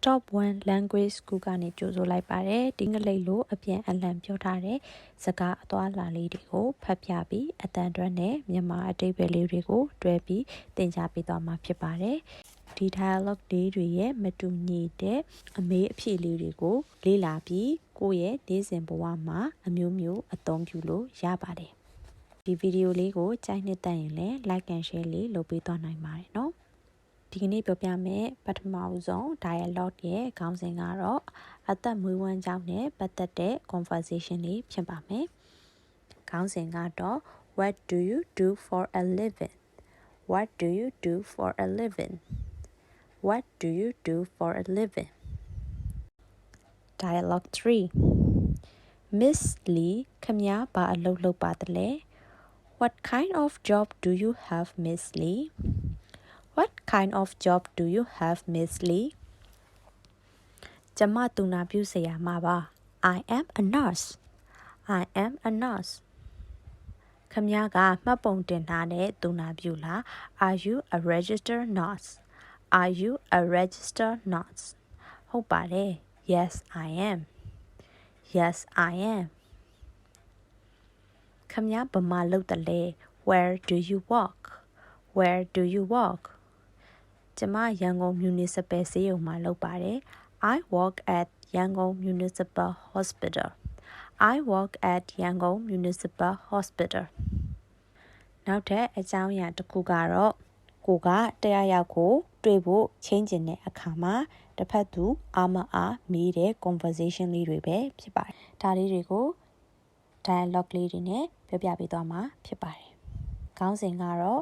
top 1 language school ကနေကြိုဆိုလိုက်ပါတယ်ဒီငလိပ်လိုအပြန်အလှန်ပြောထားတဲ့စကားအသွားလာလေးတွေကိုဖတ်ပြပြီးအတန်တွက်နဲ့မြန်မာအဓိပ္ပာယ်လေးတွေကိုတွဲပြီးသင်ကြားပေးသွားမှာဖြစ်ပါတယ်ဒီ dialogue လေးတွေရဲ့မတူညီတဲ့အမေးအဖြေလေးတွေကိုလေ့လာပြီးကိုယ့်ရဲ့နေ့စဉ်ဘဝမှာအမျိုးမျိုးအသုံးပြုလို့ရပါတယ်ဒီဗီဒီယိုလေးကိုကြိုက်နှစ်သက်ရင်လည်း like and share လေးလုပ်ပေးသွားနိုင်ပါတယ်နော်ဒီကနေ့ပြောပြမယ်ပထမဆုံး dialogue ရဲ့ခေါင်းစဉ်ကတော့အသက်မွေးဝမ်းကြောင်းနဲ့ပတ်သက်တဲ့ conversation လေးဖြစ်ပါမယ်ခေါင်းစဉ်ကတော့ What do you do for a living? What do you do for a living? What do you do for a living? Dialogue 3 Miss Lee ခင်ဗျားဘာအလုပ်လုပ်ပါသလဲ What kind of job do you have, Miss Lee? What kind of job do you have, Miss Lee? ကျမသူနာပြုဆရာမပါ I am a nurse. I am a nurse. ခင်ဗျားကမှတ်ပုံတင်ထားတဲ့သူနာပြုလား Are you a registered nurse? Are you a registered nurse? ဟုတ်ပါတယ် Yes, I am. Yes, I am. ခင်ဗျားဘယ်မှာလုပ်တယ်လဲ Where do you work? Where do you work? ကျမရန်ကုန် Municipal ဆေးရုံမှာလုပ်ပါတယ် I work at Yangon Municipal Hospital. I work at Yangon Municipal Hospital. နောက်ထပ်အကြောင်းအရာတစ်ခုကတော့ကိုကတရားရောက်ကိုတွေ့ဖို့ချင်းကျင်တဲ့အခါမှာတစ်ဖက်သူအားမအားမေးတဲ့ conversation လေးတွေပဲဖြစ်ပါတယ်ဒါလေးတွေကို dialogue လေးတွေနဲ့ပြောပြပေးသွားမှာဖြစ်ပါတယ်ခေါင်းစဉ်ကတော့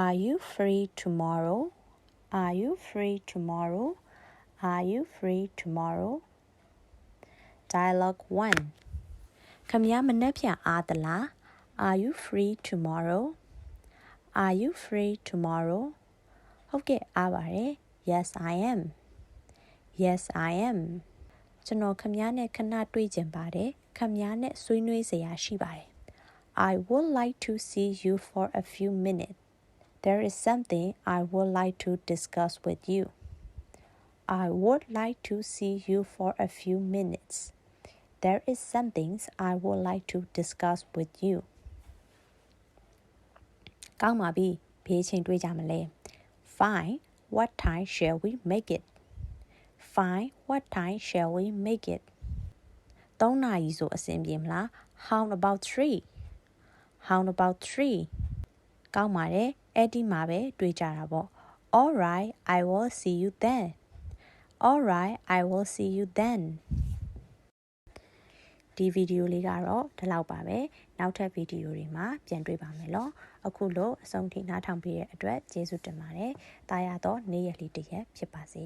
Are you free tomorrow? Are you free tomorrow? Are you free tomorrow? Dialogue 1ခမရမနေ့ပြန်အားသလား Are you free tomorrow? Are you free tomorrow? ဟုတ်ကဲ့အားပါတယ် Yes, I am. Yes, I am. ကျွန်တော်ခမရနဲ့ခဏတွေ့ချင်ပါတယ်ခမရနဲ့ဆွေးနွေးစရာရှိပါတယ် I would like to see you for a few minutes. There is something I would like to discuss with you. I would like to see you for a few minutes. There is something I would like to discuss with you. ကောင်းပါပြီဘေးချင်းတွေ့ကြမလဲ Fine. What time shall we make it? Fine. What time shall we make it? 3 နာရီဆိုအဆင်ပြေမလား How about 3? How about 3? ကောင်းပါတယ်အဲ့ဒီမှာပဲတွေ့ကြတာပေါ့ All right, I will see you then. All right, I will see you then. ဒီဗီဒီယိုလေးကတော့ဒီလောက်ပါပဲနောက်ထပ်ဗီဒီယိုတွေမှာပြန်တွေ့ပါမယ်လို့အခုလို့အဆုံးထိနားထောင်ပေးတဲ့အတွက်ကျေးဇူးတင်ပါတယ်တာယာတော့နေ့ရက်လေးတစ်ရက်ဖြစ်ပါစေ